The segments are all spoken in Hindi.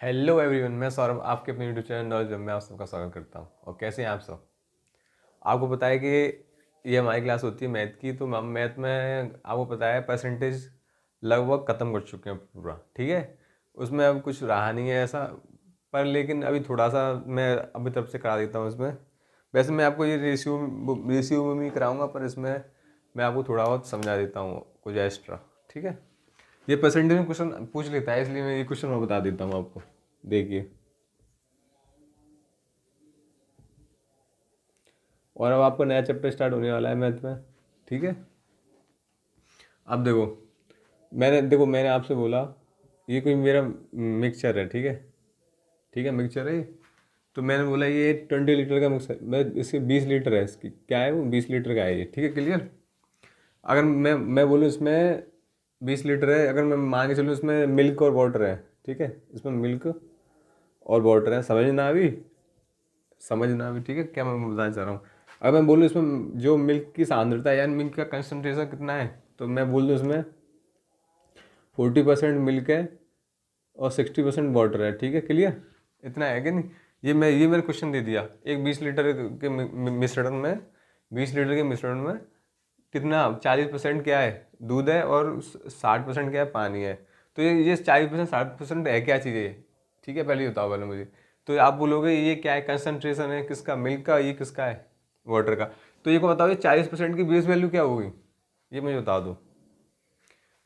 हेलो एवरीवन, मैं सौरभ आपके अपने यूट्यूब चैनल नॉलेज में आप सबका स्वागत करता हूँ। और कैसे हैं आप सब? आपको पता है कि ये हमारी क्लास होती है मैथ की। तो हम मैथ में आपको पता है परसेंटेज लगभग ख़त्म कर चुके हैं पूरा, ठीक है। उसमें अब कुछ रहा नहीं है ऐसा, पर लेकिन अभी थोड़ा सा मैं अभी तरफ से करा देता हूँ इसमें। वैसे मैं आपको ये रेशियो में भी कराऊंगा, पर इसमें मैं आपको थोड़ा बहुत समझा देता हूँ कुछ एक्स्ट्रा, ठीक है। ये परसेंटेज में क्वेश्चन पूछ लेता है, इसलिए मैं ये क्वेश्चन मैं बता देता हूँ आपको। देखिए, और अब आपका नया चैप्टर स्टार्ट होने वाला है मैथ में, ठीक है। अब मैंने आपसे बोला ये कोई मेरा मिक्सचर है, ठीक है। ठीक है, मिक्सचर है ये। तो मैंने बोला ये 20 लीटर का मिक्सर, मैं इसके 20 लीटर है, इसकी क्या है वो 20 लीटर का है ये, ठीक है, क्लियर। अगर मैं बोलूँ इसमें 20 लीटर है, अगर मैं मान के चलूँ इसमें मिल्क और वाटर है, ठीक है, इसमें मिल्क और वाटर है, समझना भी, ठीक है, क्या मैं बताना चाह रहा हूँ। अगर मैं बोलूँ इसमें जो मिल्क की सांद्रता है, यानी मिल्क का कंसनट्रेशन कितना है, तो मैं बोल दूँ इसमें 40% मिल्क है और 60% वाटर है, ठीक है, क्लियर। इतना है कि नहीं। ये मैंने क्वेश्चन दे दिया। एक 20 लीटर के मिश्रण में 20 लीटर के मिश्रण में कितना 40% क्या है, दूध है, और 60% क्या है, पानी है। तो ये 40% 60% है क्या चीज़ है ये, ठीक है। पहले ही बताओ पहले मुझे। तो आप बोलोगे ये क्या है, कंसंट्रेशन है किसका, मिल्क का, ये किसका है, वाटर का। तो ये को बताओ, ये 40% की बेस वैल्यू क्या होगी, ये मुझे बता दो।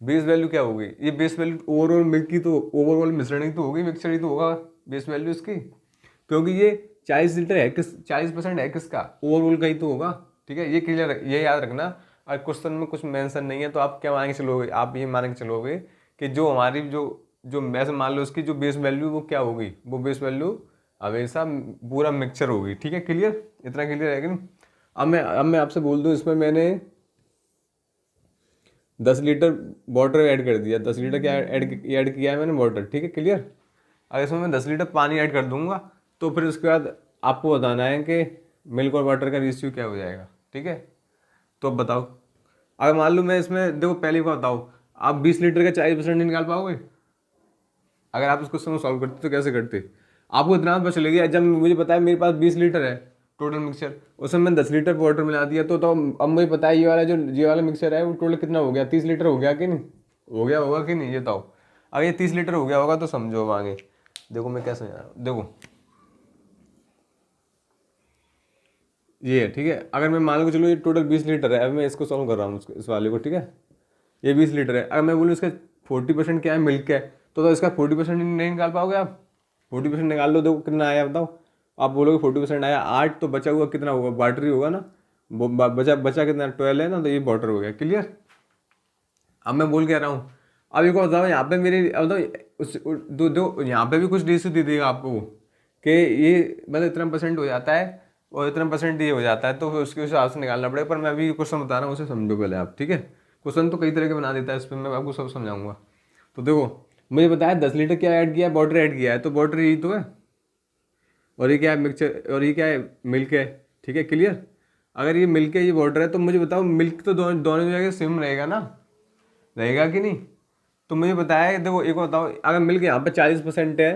बेस वैल्यू क्या होगी, ये बेस वैल्यू ओवरऑल मिल्क की, तो ओवरऑल मिश्रण ही तो होगी, मिक्सचर ही तो होगा बेस वैल्यू इसकी। क्योंकि ये 40 लीटर है, 40% है किसका, ओवरऑल का ही तो होगा, ठीक है। ये क्लियर, ये याद रखना। और क्वेश्चन में कुछ मेंशन नहीं है तो आप क्या मान के चलोगे, आप ये मान के चलोगे कि जो हमारी जो जो ऐसे मान लो उसकी जो बेस वैल्यू वो क्या होगी, वो बेस वैल्यू हमेशा पूरा मिक्सचर होगी, ठीक है, क्लियर। इतना क्लियर है कि नहीं। अब मैं आपसे बोल दूं, इसमें मैंने 10 लीटर वाटर ऐड कर दिया, 10 लीटर क्या ऐड किया है मैंने, वाटर, ठीक है, क्लियर। अगर इसमें मैं 10 लीटर पानी ऐड कर दूंगा, तो फिर उसके बाद आपको बताना है कि मिल्क और वाटर का रेशियो क्या हो जाएगा, ठीक है। तो अब बताओ, अगर मान लो मैं इसमें देखो, पहले को बताओ, आप 20 लीटर का 40% नहीं निकाल पाओगे। अगर आप इस क्वेश्चन को सॉल्व करते तो कैसे करते, आपको इतना पता चलेगा। जब मुझे पता है मेरे पास 20 लीटर है टोटल मिक्सचर, उसमें मैं 10 लीटर वाटर मिला दिया, तो अब मुझे पता है ये वाला मिक्सचर है वो टोटल कितना हो गया, 30 लीटर हो गया कि नहीं, हो गया होगा कि नहीं, ये बताओ। अगर ये 30 लीटर हो गया होगा तो समझो अब आगे देखो मैं क्या समझा रहा हूँ। देखो ये है, ठीक है। अगर मैं मान लो चलो ये टोटल 20 लीटर है, अब मैं इसको सॉल्व कर रहा हूँ इस वाले को, ठीक है। ये 20 लीटर है, अगर मैं बोलूँ इसका 40% क्या है, मिल्क है, तो इसका 40% नहीं निकाल पाओगे आप। 40% निकाल लो, देखो कितना आया बताओ। आप बोलोगे 40% आया 8, तो बचा हुआ कितना होगा, वाटर ही होगा ना। वो बचा बचा कितना, 12 है ना, तो ये वाटर हो गया, क्लियर। अब मैं बोल कह रहा हूँ, अब एक और बताओ यहाँ पे मेरी, अब बताओ दो दो यहाँ पे भी कुछ रेशियो दे देगा आपको वो, कि ये मतलब इतना परसेंट हो जाता है और इतना परसेंट ये हो जाता है, तो फिर उसके हिसाब से निकालना पड़ेगा। पर मैं अभी क्वेश्चन बता रहा हूँ, उसे समझो पहले आप, ठीक है। क्वेश्चन तो कई तरह के बना देता है, इस पर मैं आपको सब समझाऊंगा। तो देखो, मुझे बताया 10 लीटर क्या ऐड किया है, वाटर ऐड किया है, तो वाटर यही तो है, और ये क्या है, मिक्सचर, और ये क्या है, मिल्क है, ठीक है, क्लियर। अगर ये मिल्क है, ये वाटर है, तो मुझे बताओ मिल्क तो दोनों दोनों जगह सेम रहेगा ना, रहेगा कि नहीं। तो मुझे बताया, देखो एक और बताओ, अगर मिल्क यहाँ पे 40% है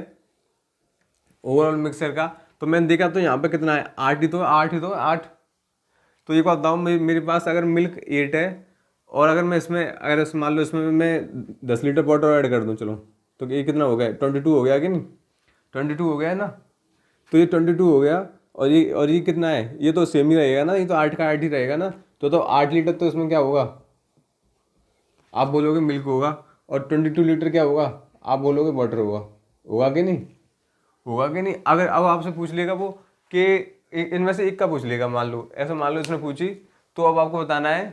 ओवरऑल मिक्सर का, तो मैंने देखा तो यहाँ पे कितना है, 8 ही तो, 8 ही तो, 8। तो एक बात बताओ, मेरे पास अगर मिल्क 8 है, और अगर मैं इसमें, अगर मान लो इसमें मैं 10 लीटर वाटर ऐड कर दूँ, चलो, तो ये कितना हो गया, 22 हो गया कि नहीं, 22 हो गया है ना। तो ये 22 हो गया, और ये कितना है, ये तो सेम ही रहेगा ना, ये तो 8 का 8 ही रहेगा ना। तो 8 लीटर तो इसमें क्या होगा, आप बोलोगे मिल्क होगा, और 22 लीटर क्या होगा, आप बोलोगे वाटर होगा, होगा कि नहीं, होगा कि नहीं। अगर अब आपसे पूछ लेगा वो कि इनमें से एक का पूछ लेगा, मान लो ऐसा, मान लो इसने पूछी, तो अब आपको बताना है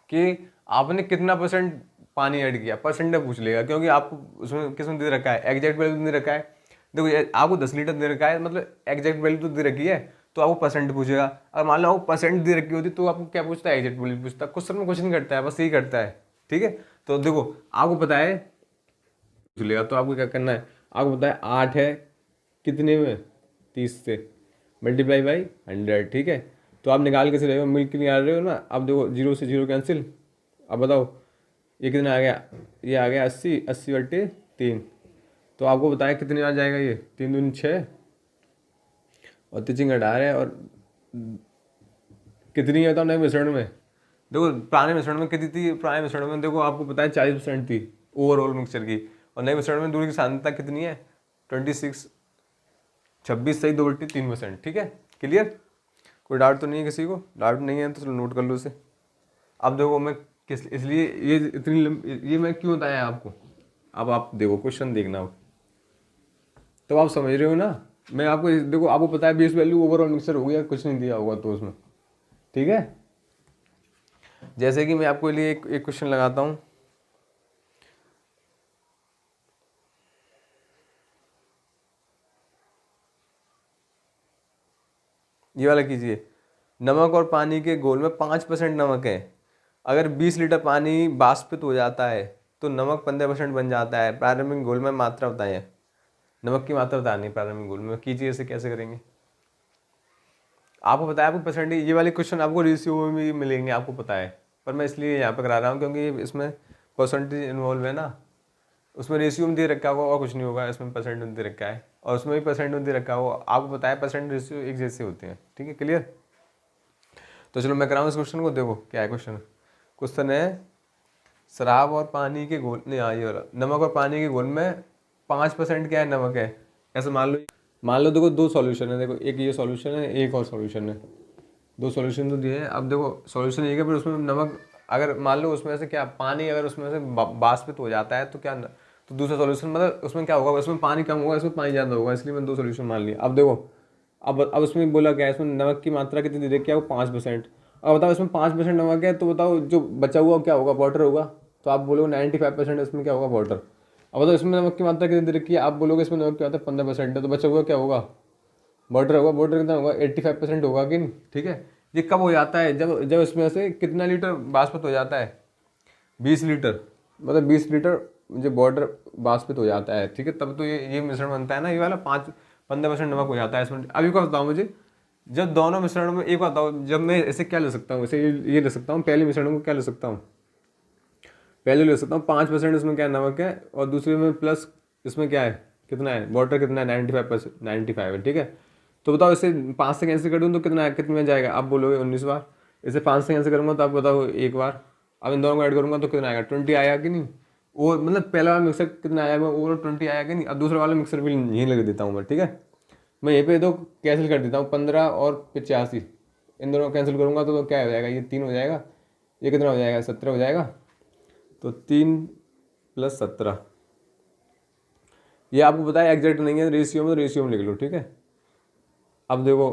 कि आपने कितना परसेंट पानी ऐड किया, परसेंट पूछ लेगा, क्योंकि आपको उसमें किसमें दे रखा है, एग्जैक्ट वैल्यू दे रखा है। देखो आपको 10 लीटर दे रखा है, मतलब एग्जैक्ट वैल्यू तो दे रखी है, तो आपको परसेंट पूछेगा। अगर मान लो आपको परसेंट दे रखी होती तो आपको क्या पूछता है, एग्जैक्ट वैल्यू पूछता। क्वेश्चन में क्वेश्चन करता है, बस यही करता है, ठीक है। तो देखो आपको पता है, पूछ लेगा, तो आपको क्या करना है, आपको पता है 8 है कितने में, 30 से, मल्टीप्लाई बाई 100, ठीक है। तो आप निकाल के चले, मिल के निकाल रहे हो ना। अब देखो 0 से 0 कैंसिल। अब बताओ ये कितना आ गया, ये आ गया 80, 80/3, तो आपको बताया कितनी आ जाएगा ये, 3 दूनी 6 और तीचिंग 18 है। और कितनी है तो नए मिश्रण में, देखो पुराने मिश्रण में कितनी थी, पुराने मिश्रण में देखो आपको पता है 40% थी ओवरऑल मिक्सचर की, और नए मिश्रण में दूरी की सांद्रता कितनी है 26, 26 सही 2/3%। ठीक है, क्लियर, कोई डाउट तो नहीं है किसी को? डाउट नहीं है तो चलो नोट कर लो इसे। अब देखो मैं किस इसलिए ये ये मैं क्यों बताया आपको, अब आप देखो क्वेश्चन देखना अब, तो आप समझ रहे हो ना। मैं आपको देखो आपको पता है बेस वैल्यू ओवरऑल मिक्सचर हो गया, कुछ नहीं दिया होगा तो उसमें, ठीक है। जैसे कि मैं आपको लिए एक क्वेश्चन लगाता हूँ, ये वाला कीजिए। नमक और पानी के घोल में 5% नमक है, अगर 20 लीटर पानी बाष्पित हो जाता है तो नमक 15% बन जाता है। प्रारंभिक घोल में मात्रा बताइए, नमक की मात्रा बतानी है प्रारंभिक घोल में। कीजिए, इसे कैसे करेंगे? आपको बताया, आपको परसेंटेज, ये वाले क्वेश्चन आपको रेशियो में भी मिलेंगे, आपको पता है, पर मैं इसलिए यहाँ पे करा रहा हूँ क्योंकि इसमें परसेंटेज इन्वॉल्व है ना। उसमें रेशियो में दे रखा होगा और कुछ नहीं होगा, इसमें परसेंट में दे रखा है और उसमें भी परसेंट में दे रखा होगा। आपको बताया परसेंट रेशियो एक जैसे होते हैं, ठीक है, क्लियर। तो चलो मैं कराऊँ इस क्वेश्चन को, देखो क्या है क्वेश्चन। क्वेश्चन है शराब और पानी के घोल, नहीं ये वाला, नमक और पानी के घोल में 5% क्या है, नमक है। ऐसे मान लो देखो 2 सॉल्यूशन है, देखो एक ये सॉल्यूशन है, एक और सॉल्यूशन है, 2 सॉल्यूशन तो दिए हैं। अब देखो सॉल्यूशन एक है, फिर उसमें नमक, अगर मान लो उसमें से क्या पानी अगर उसमें से बाष्पित हो जाता है तो क्या तो दूसरा सॉल्यूशन मतलब उसमें क्या होगा, उसमें पानी कम होगा, इसमें पानी ज़्यादा होगा, इसलिए मैंने 2 सॉल्यूशन मान लिया। अब देखो अब उसमें बोला क्या है, इसमें नमक की मात्रा कितनी दे रखी है, वो 5%। अब बताओ इसमें 5% नमक है, तो बताओ जो बचा हुआ क्या होगा, वाटर होगा। तो आप बोलोगे 95% इसमें क्या होगा, वाटर। अब बताओ इसमें नमक की मात्रा कितनी दे रखी है, आप बोलोगे इसमें नमक क्या होता है 15% है, तो बचा हुआ क्या होगा, वाटर होगा। वाटर कितना होगा, 85% होगा कि नहीं, ठीक है। ये कब हो जाता है, जब जब इसमें से कितना लीटर बाष्पित हो जाता है, 20 लीटर, मतलब 20 लीटर जब वाटर बाष्पित हो जाता है, ठीक है, तब तो ये मिश्रण बनता है ना, ये वाला 15% नमक हो जाता है इसमें। अभी क्या बताओ मुझे, जब दोनों मिश्रण में, एक बताओ, जब मैं इसे क्या ले सकता हूँ, इसे ये ले सकता हूँ, पहले मिश्रण को क्या ले सकता हूँ, पहले ले सकता हूँ 5% इसमें क्या नमक है, और दूसरे में प्लस इसमें क्या है, कितना है, वाटर कितना है, 95%, 95 है, ठीक है। तो बताओ इसे 5 से कैंसिल कर दूँ तो कितना है, कितने में जाएगा, आप बोलोगे 19 बार। इसे 5 से कैंसिल करूँगा तो आप बताओ 1 बार। अब इन दोनों को ऐड करूँगा तो कितना आएगा, 20 आएगा कि नहीं। और मतलब पहला वाला मिक्सर कितना आया, मैं ओवर 20 आया कि नहीं। अब दूसरा वाला मिक्सर भी यहीं लगा देता हूँ मैं, ठीक है। मैं यहीं पे तो कैंसिल कर देता हूँ, 15 और 85, इन दोनों को कैंसिल करूँगा तो क्या हो जाएगा, ये 3 हो जाएगा, ये कितना हो जाएगा, 17 हो जाएगा। तो 3 + 17, ये आपको बताया एग्जैक्ट नहीं है, रेशियो में, तो रेशियो में लिख लो, ठीक है। अब देखो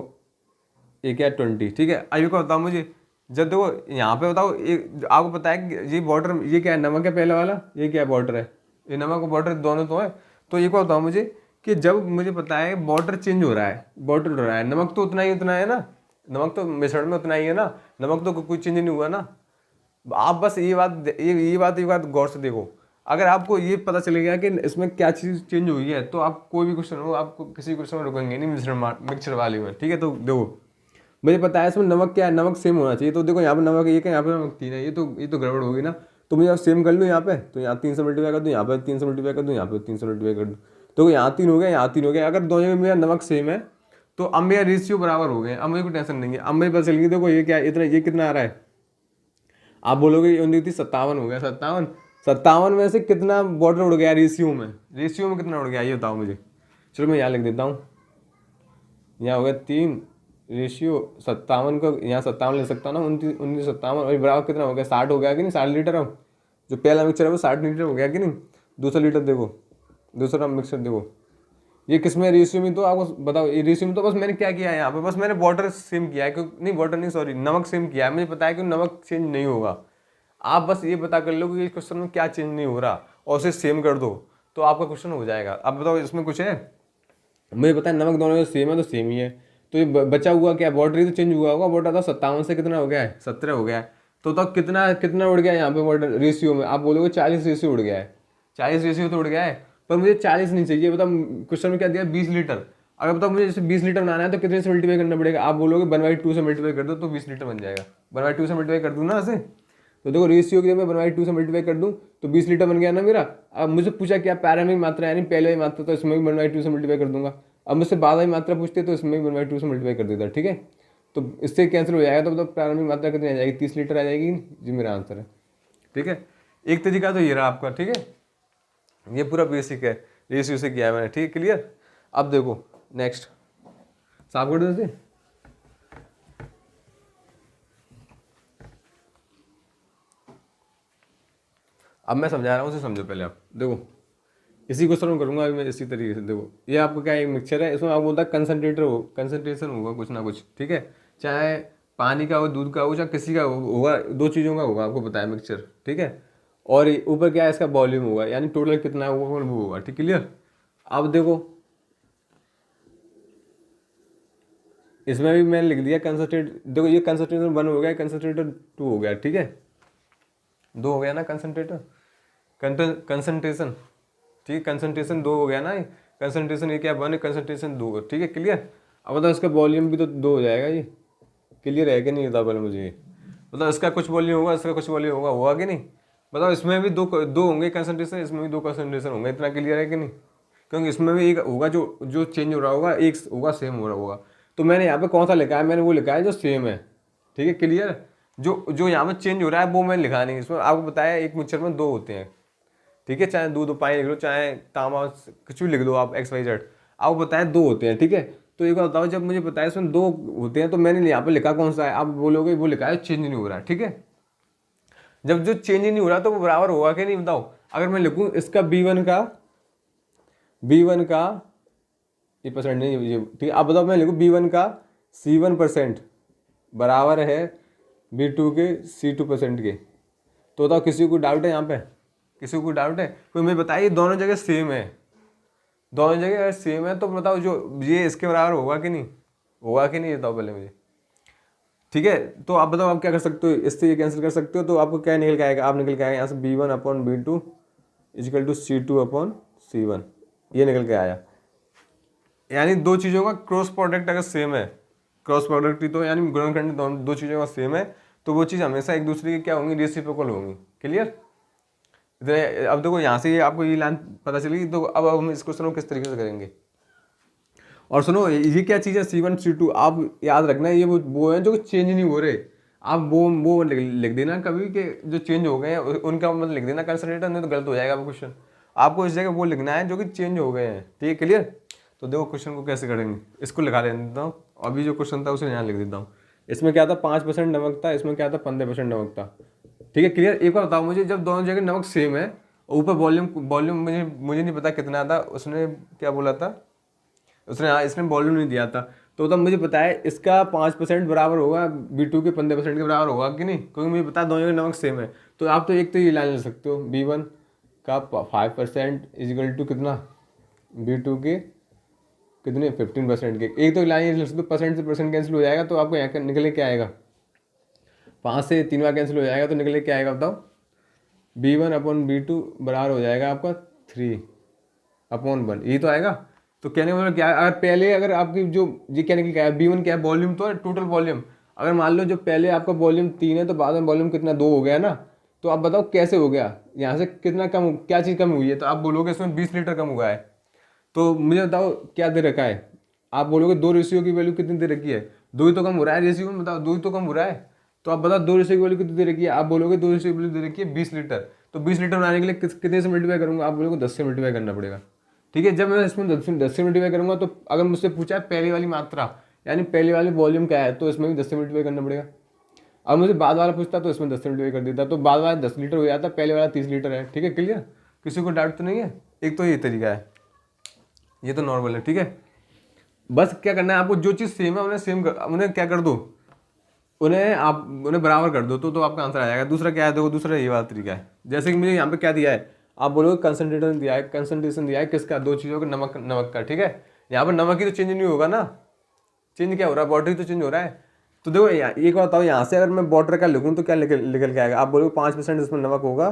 ये क्या है 20, ठीक है। अभी को बताओ मुझे, जब देखो यहाँ पे बताओ, एक आपको पता है कि ये वाटर, ये क्या है, नमक है पहला वाला, ये क्या है, वाटर है, ये नमक और वाटर दोनों तो है। तो ये को बताओ मुझे कि जब मुझे पता है वाटर चेंज हो रहा है, वाटर हो रहा है, नमक तो उतना ही उतना है ना, नमक तो मिश्रण में उतना ही है ना, नमक तो कोई चेंज नहीं हुआ ना। आप बस ये बात गौर से देखो। अगर आपको ये पता चले गया कि इसमें क्या चीज़ चेंज हुई है, तो आप कोई भी क्वेश्चन हो, आपको किसी क्वेश्चन में रुकेंगे नहीं मिक्सचर वाले में, ठीक है। तो देखो मुझे पता है इसमें नमक क्या है, नमक सेम होना चाहिए। तो देखो यहाँ पे नमक एक है, यहाँ पे नमक 3 है, ये तो गड़बड़ होगी ना। तो मुझे सेम कर लूँ यहाँ पे, तो यहाँ 3 से मल्टीप्लाई कर दूँ, यहाँ पे 3 से मल्टीप्लाई कर दूँ, यहाँ पे 3 से मल्टीप्लाई कर दूँ, तो यहाँ 3 हो गया, यहाँ 3 हो गया। अगर दोनों में मेरा नमक सेम है तो अब मेरा रेशियो बराबर हो गए, अब मुझे कोई टेंशन नहीं है। अब मुझे पता चल गई, देखो ये क्या है, इतना, ये कितना आ रहा है, आप बोलोगे 57 हो गया, 57, 57 में से कितना वाटर उड़ गया रेशियो में, रेशियो में कितना उड़ गया ये बताओ मुझे। चलो मैं यहाँ लिख देता हूँ, यहाँ हो गया 3 रेशियो 57 को, यहाँ 57 ले सकता हूँ ना, 19 57 और बराबर कितना हो गया, 60 हो गया कि नहीं, 60 लीटर। अब जो पहला मिक्सर है वो 60 लीटर हो गया कि नहीं। दूसरा लीटर देखो, दूसरा मिक्सर देखो, ये किसमें रेशियो में, तो आपको बताओ ये रेशियो में। तो बस मैंने क्या किया है यहाँ पे, बस मैंने वाटर सेम किया है, क्योंकि नहीं वाटर नहीं, सॉरी, नमक सेम किया है। मुझे पता है कि नमक चेंज नहीं होगा। आप बस ये पता कर लो कि इस क्वेश्चन में क्या चेंज नहीं हो रहा और उसे सेम कर दो, तो आपका क्वेश्चन हो जाएगा। अब बताओ इसमें कुछ है, मुझे पता है नमक दोनों में सेम है तो सेम ही है। तो ये बचा हुआ क्या, वाटर ही तो चेंज हुआ होगा। वाटर था 57 से कितना हो गया है, 17 हो गया है। तो तब कितना कितना उड़ गया है यहाँ पे वाटर रेशियो में, आप बोलोगे 40 रेशियो उड़ गया है, 40 रेशियो तो उड़ गया है। पर मुझे 40 नहीं चाहिए, बताओ क्वेश्चन में क्या दिया, 20 लीटर। अगर बताओ मुझे जैसे 20 लीटर बनाना है तो कितने से मल्टीप्लाई करना पड़ेगा, आप बोलोगे 1/2 से मल्टीप्लाई कर दो तो 20 लीटर बन जाएगा। 1/2 से मल्टीप्लाई कर दूँ ना ऐसे, तो देखो रेशियो की मैं 1/2 से मल्टीप्लाई कर दूँ तो 20 लीटर बन गया ना मेरा। अब मुझे पूछा क्या पैरामिक मात्रा यानी पहले वाली मात्रा, तो इसमें भी 1/2 से मल्टीप्लाई कर दूंगा। अब मुझसे बाद वाली मात्रा पूछते तो इसमें भी 1/2 से मल्टीप्लाई कर देता, ठीक है। तो इससे कैंसिल हो जाएगा, तो मतलब प्रारंभिक मात्रा कितनी आ जाएगी, 30 लीटर आ जाएगी जी, मेरा आंसर है, ठीक है। एक तरीका तो ये रहा आपका, ठीक है, ये पूरा बेसिक है, रेशियो से किया है मैंने, ठीक है, क्लियर। अब देखो नेक्स्ट, साफ कर दो इसे। अब मैं समझा रहा हूँ, उसे समझो पहले आप। देखो इसी को सॉल्व करूंगा अभी मैं इसी तरीके से। देखो ये आपको क्या एक मिक्सचर है, इसमें आपको बोलता है कंसनट्रेशन होगा कुछ ना कुछ, ठीक है, चाहे पानी का हो, दूध का हो, चाहे किसी का होगा, दो चीज़ों का होगा, आपको पता है मिक्सचर, ठीक है। और ऊपर क्या है, इसका वॉल्यूम होगा, यानी टोटल कितना होगा वो होगा, ठीक, क्लियर। अब देखो इसमें भी मैंने लिख दिया कंसनट्रेट, देखो ये कंसनट्रेटर 1 हो गया, कंसनट्रेटर 2 हो गया, ठीक है, 2 हो गया ना कंसनट्रेटर, कंसनट्रेशन, ठीक है, कंसनट्रेशन 2 हो गया ना, कंसनट्रेशन ये क्या 1 है, कंसनट्रेशन 2, ठीक है, क्लियर। अब बताओ इसका वॉल्यूम भी तो 2 हो जाएगा, ये क्लियर है कि नहीं, बताओ पहले मुझे। मतलब इसका कुछ वॉल्यूम होगा, इसका कुछ वॉल्यूम होगा, होगा कि नहीं, बताओ। इसमें भी दो होंगे कंसनट्रेशन, इसमें भी 2 कंसनट्रेशन होंगे, इतना क्लियर है कि नहीं, क्योंकि इसमें भी एक होगा जो जो चेंज हो रहा होगा, एक होगा सेम हो रहा होगा। तो मैंने यहाँ पे कौन सा लिखा है, मैंने वो लिखा है जो सेम है, ठीक है, क्लियर। जो जो यहाँ पे चेंज हो रहा है वो मैंने लिखा नहीं, इसमें आपको बताया एक मिक्सचर में 2 होते हैं, ठीक है, चाहे दूध पानी लिख लो, चाहे तांबा कुछ भी लिख दो आप, XYZ, आपको बताया 2 होते हैं, ठीक है। तो एक बार बताओ, जब मुझे बताया इसमें 2 होते हैं तो मैंने यहाँ पे लिखा कौन सा है, आप बोलोगे वो लिखा है चेंज नहीं हो रहा है, ठीक है। जब जो चेंज नहीं हो रहा तो वो बराबर होगा कि नहीं, बताओ। अगर मैं लिखूँ इसका B1 का ये परसेंट नहीं, ये ठीक है, आप बताओ, मैं लिखूँ B1 का C1% बराबर है B2 के C2% के, तो बताओ किसी को डाउट है यहाँ पे, किसी को डाउट है, कोई मुझे बताइए, दोनों जगह सेम है, दोनों जगह अगर सेम है तो बताओ जो ये इसके बराबर होगा कि नहीं, होगा कि नहीं, बताओ पहले मुझे, ठीक है। तो आप बताओ आप क्या कर सकते हो, इससे ये कैंसिल कर सकते हो, तो आपको क्या निकल के आएगा, आप निकल के आएगा यहाँ से B1/B2 = C2/C1, ये निकल के आया। यानी दो चीज़ों का क्रॉस प्रोडक्ट अगर सेम है, क्रॉस प्रोडक्ट ही तो यानी गुणनखंड दो चीज़ों का सेम है, तो वो चीज़ हमेशा एक दूसरे की क्या होंगी, रेसिप्रोकल होंगी, क्लियर। अब देखो यहाँ से आपको ये लाइन पता चलेगी, तो अब हम इस क्वेश्चन को किस तरीके से करेंगे। और सुनो ये क्या चीज़ है, C1 C2, आप याद रखना ये वो है जो चेंज नहीं हो रहे, आप वो लिख देना कभी कि जो चेंज हो गए हैं उनका मतलब लिख देना कंसनट्रेटर, नहीं तो गलत हो जाएगा वो क्वेश्चन। आपको इस जगह वो लिखना है जो कि चेंज हो गए हैं, ठीक है, क्लियर। तो देखो क्वेश्चन को कैसे करेंगे, इसको लिखा देता हूँ, अभी जो क्वेश्चन था उसे यहाँ लिख देता हूँ। इसमें क्या था, 5% नमक था, इसमें क्या था 15% नमक था, ठीक है, क्लियर। एक बार बताओ मुझे, जब दोनों जगह नमक सेम है, ऊपर वॉल्यूम मुझे नहीं पता कितना था, उसने क्या बोला था, उसने हाँ इसने वॉल्यूम नहीं दिया था, तो तब मुझे पता है इसका 5% बराबर होगा B2 के 15% के बराबर होगा कि नहीं, क्योंकि मुझे पता है दोनों जगह नमक सेम है। तो आप तो एक तो ये लाइन ले सकते हो, B1 का 5% = कितना, B2 के कितने 15% के, एक तो लाइन ले सकते हो, परसेंट से परसेंट कैंसिल हो जाएगा, तो आपको यहाँ निकले क्या आएगा, 5 से 3 बार कैंसिल हो जाएगा, तो निकले क्या आएगा बताओ, B1/B2 बराबर हो जाएगा आपका 3/1, यही तो आएगा। तो कहने का मतलब क्या है, अगर पहले अगर आपकी जो ये क्या निकल के आया, B1 क्या है, वॉल्यूम तो है, टोटल वॉल्यूम। अगर मान लो जो पहले आपका वॉल्यूम 3 है तो बाद में वॉल्यूम कितना 2 हो गया ना, तो आप बताओ कैसे हो गया, यहाँ से कितना कम, क्या चीज़ कम हुई है, तो आप बोलोगे इसमें 20 लीटर कम हुआ है। तो मुझे बताओ क्या दे रखा है, आप बोलोगे 2 रेशियो की वैल्यू कितनी दे रखी है, 2 ही तो कम हो रहा है रेशियो में, बताओ 2 ही तो कम हो रहा है। तो आप बताओ 2 रेशियो की वैल्यू कितनी दे रखी है, आप बोलोगे 2 रेशियो की वैल्यू दे रखी है 20 लीटर, तो 20 लीटर बनाने के लिए कितने से मल्टीप्लाई करूँगा, आप बोलोगे 10 से मल्टीप्लाई करना पड़ेगा, ठीक है। जब मैं इसमें 10 से मल्टीप्लाई करूँगा, तो अगर मुझसे पूछा है पहले वाली मात्रा यानी पहले वाले वॉल्यूम क्या है, तो इसमें भी 10 से मल्टीप्लाई करना पड़ेगा। अब मुझे बाद वाला पूछता तो इसमें 10 से मल्टीप्लाई कर देता, तो बाद वाला 10 लीटर हो जाता, पहले वाला 30 लीटर है, ठीक है, क्लियर। किसी को डाउट तो नहीं है, एक तो ये तरीका है, ये तो नॉर्मल है, ठीक है। बस क्या करना है आपको, जो चीज़ सेम है उन्हें क्या कर दो, उन्हें बराबर कर दो, तो आपका आंसर आ जाएगा। दूसरा क्या है, देखो दूसरा ये वाला तरीका है, जैसे कि मुझे यहाँ पे क्या दिया है, आप बोलोगे कंसंट्रेशन दिया है किसका, दो चीज़ों का, नमक का, ठीक है। यहाँ पर नमक ही तो चेंज नहीं होगा ना, चेंज क्या हो रहा है, वाटर ही तो चेंज हो रहा है। तो देखो एक बात बताओ, यहाँ से अगर मैं वाटर का लिखूँ तो क्या निकल के आएगा, आप बोलोगे 5% इसमें नमक होगा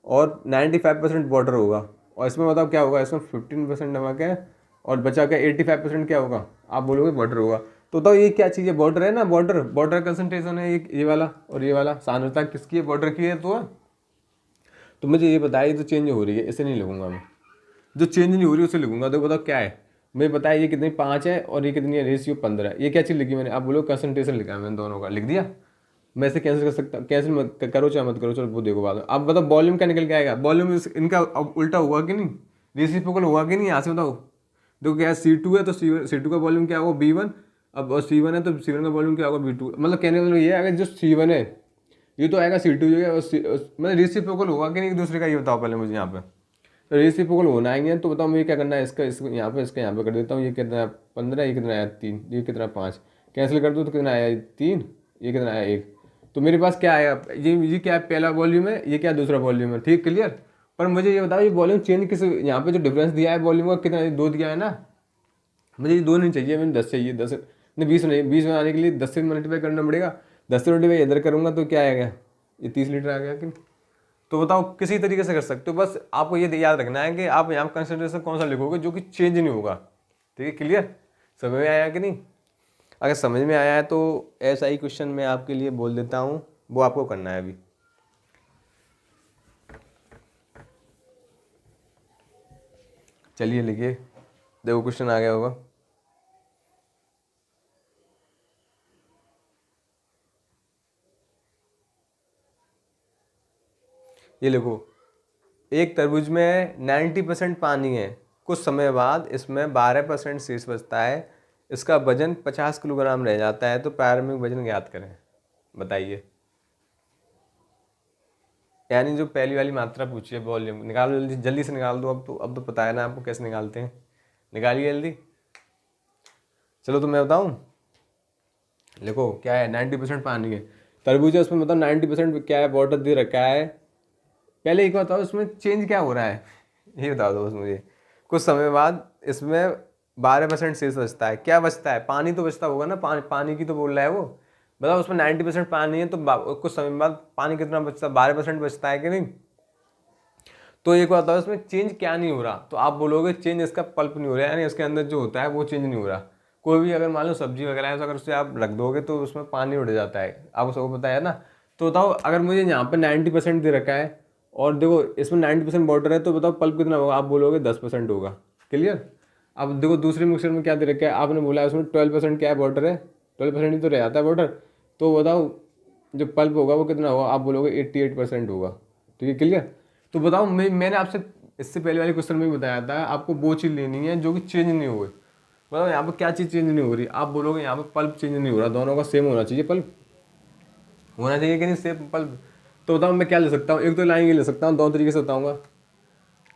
और 95% वाटर होगा, और इसमें बताओ क्या होगा, इसमें 15% नमक है और बचा क्या 85% क्या होगा, आप बोलोगे वाटर होगा। तो बताओ ये क्या चीज़ है, बॉर्डर है ना, बॉर्डर बॉर्डर कंसंट्रेशन है ये वाला और ये वाला, सांद्रता किसकी है, बॉर्डर की है। तो मुझे ये बताया, ये तो चेंज हो रही है, इसे नहीं लिखूंगा मैं, जो चेंज नहीं हो रही उसे लिखूंगा। तो बताओ क्या है, मुझे बताया ये कितनी 5 है और ये कितनी है, रेशियो 15 है। ये क्या चीज़ लिखी मैंने, आप बोलो कंसंट्रेशन लिखा है मैंने, दोनों का लिख दिया। मैं इसे कैंसिल कर सकता, कैंसिल मत करो चाहे मत करो, चलो वो देखो बाद में। अब बताओ वॉल्यूम क्या निकल के आएगा, वॉल्यूम इनका अब उल्टा हुआ कि नहीं, रेसिप्रोकल हुआ कि नहीं, यहाँ से बताओ। देखो क्या C2 है तो C2 का वॉल्यूम क्या होगा B1, अब और C1 है तो C1 का वॉल्यूम क्या होगा B2। मतलब कहने का मतलब ये है, अगर जो C1 है ये तो आएगा C2 जो है, मतलब रेसिप्रोकल होगा कि नहीं एक दूसरे का, ये बताओ पहले मुझे यहाँ पे। तो रेसिप्रोकल होना है तो बताओ मुझे क्या करना है, इसका इसको यहाँ पे, इसका यहाँ पे कर देता हूँ। ये कितना है 15, ये कितना आया 3, ये कितना 5, कैंसिल कर दो तो कितना आया 3, ये कितना आया 1। तो मेरे पास क्या आया, ये क्या है, पहला वॉल्यूम है, ये क्या दूसरा वॉल्यूम है, ठीक क्लियर। पर मुझे ये बताओ ये वॉल्यूम चेंज किस, यहाँ पे जो डिफरेंस दिया है वॉल्यूम का कितना, 2 दिया है ना, मुझे ये 2 नहीं चाहिए, मैंने 10 चाहिए। 10 नहीं 20 नहीं, 20 बनाने के लिए 10 से मल्टीप्लाई करना पड़ेगा। 10 से मल्टीप्लाई इधर करूँगा तो क्या आएगा, ये 30 लीटर आ गया कि। तो बताओ किसी तरीके से कर सकते हो, बस आपको ये याद रखना है कि आप यहाँ कंसंट्रेशन कौन सा लिखोगे जो कि चेंज नहीं होगा। ठीक है, क्लियर, समझ में आया कि नहीं। अगर समझ में आया है तो ऐसा ही क्वेश्चन मैं आपके लिए बोल देता हूँ, वो आपको करना है अभी। चलिए लिखिए, देखो क्वेश्चन आ गया होगा। ये लिखो, एक तरबूज में 90% पानी है, कुछ समय बाद इसमें 12% शेष बचता है, इसका वजन 50 किलोग्राम रह जाता है, तो प्रारंभिक वजन ज्ञात करें। बताइए, यानी जो पहली वाली मात्रा पूछी है वॉल्यूम, निकालो जल्दी, जल्दी से निकाल दो। अब तो पता है ना आपको कैसे निकालते हैं, निकालिए जल्दी। चलो तो मैं बताऊँ, देखो क्या है 90% पानी है, तरबूज है उसमें मतलब 90% क्या है, वाटर दे रखा है। पहले एक बताओ उसमें चेंज क्या हो रहा है, ये बता दो बस मुझे। कुछ समय बाद इसमें 12% शेष बचता है, क्या बचता है, पानी तो बचता होगा ना, पानी की तो बोल रहा है वो। बताओ उसमें 90% पानी है तो कुछ समय बाद पानी कितना बचता है, 12% बचता है कि नहीं। तो एक बात बताओ इसमें चेंज क्या नहीं हो रहा, तो आप बोलोगे चेंज इसका पल्प नहीं हो रहा है, यानी इसके अंदर जो होता है वो चेंज नहीं हो रहा। कोई भी अगर मान लो सब्जी वगैरह है तो अगर उसे आप रख दोगे तो उसमें पानी उड़ जाता है, आपको सबको पता है ना। तो बताओ अगर मुझे यहाँ पे 90% दे रखा है और देखो इसमें 90% वाटर है, तो बताओ पल्प कितना होगा, आप बोलोगे 10% होगा, क्लियर। अब देखो दूसरे मिक्सर में क्या दे रखा है, आपने बोला है उसमें 12% क्या है, वाटर है, 12% ही तो रह जाता है वाटर। तो बताओ जो पल्प होगा वो कितना होगा, आप बोलोगे 88% होगा। ठीक है, क्लियर। तो बताओ मैंने आपसे इससे पहले वाले क्वेश्चन में भी बताया था आपको वो चीज़ लेनी है जो कि चेंज नहीं हो गई। बताओ यहाँ पर क्या चीज़ चेंज नहीं हो रही, आप बोलोगे यहाँ पर पल्प चेंज नहीं हो रहा, दोनों का सेम होना चाहिए, पल्प होना चाहिए कि नहीं, सेम पल्प। तो बताओ मैं क्या ले सकता हूँ, एक तो लाइन ये ले सकता हूँ, दोनों तरीके से बताऊँगा।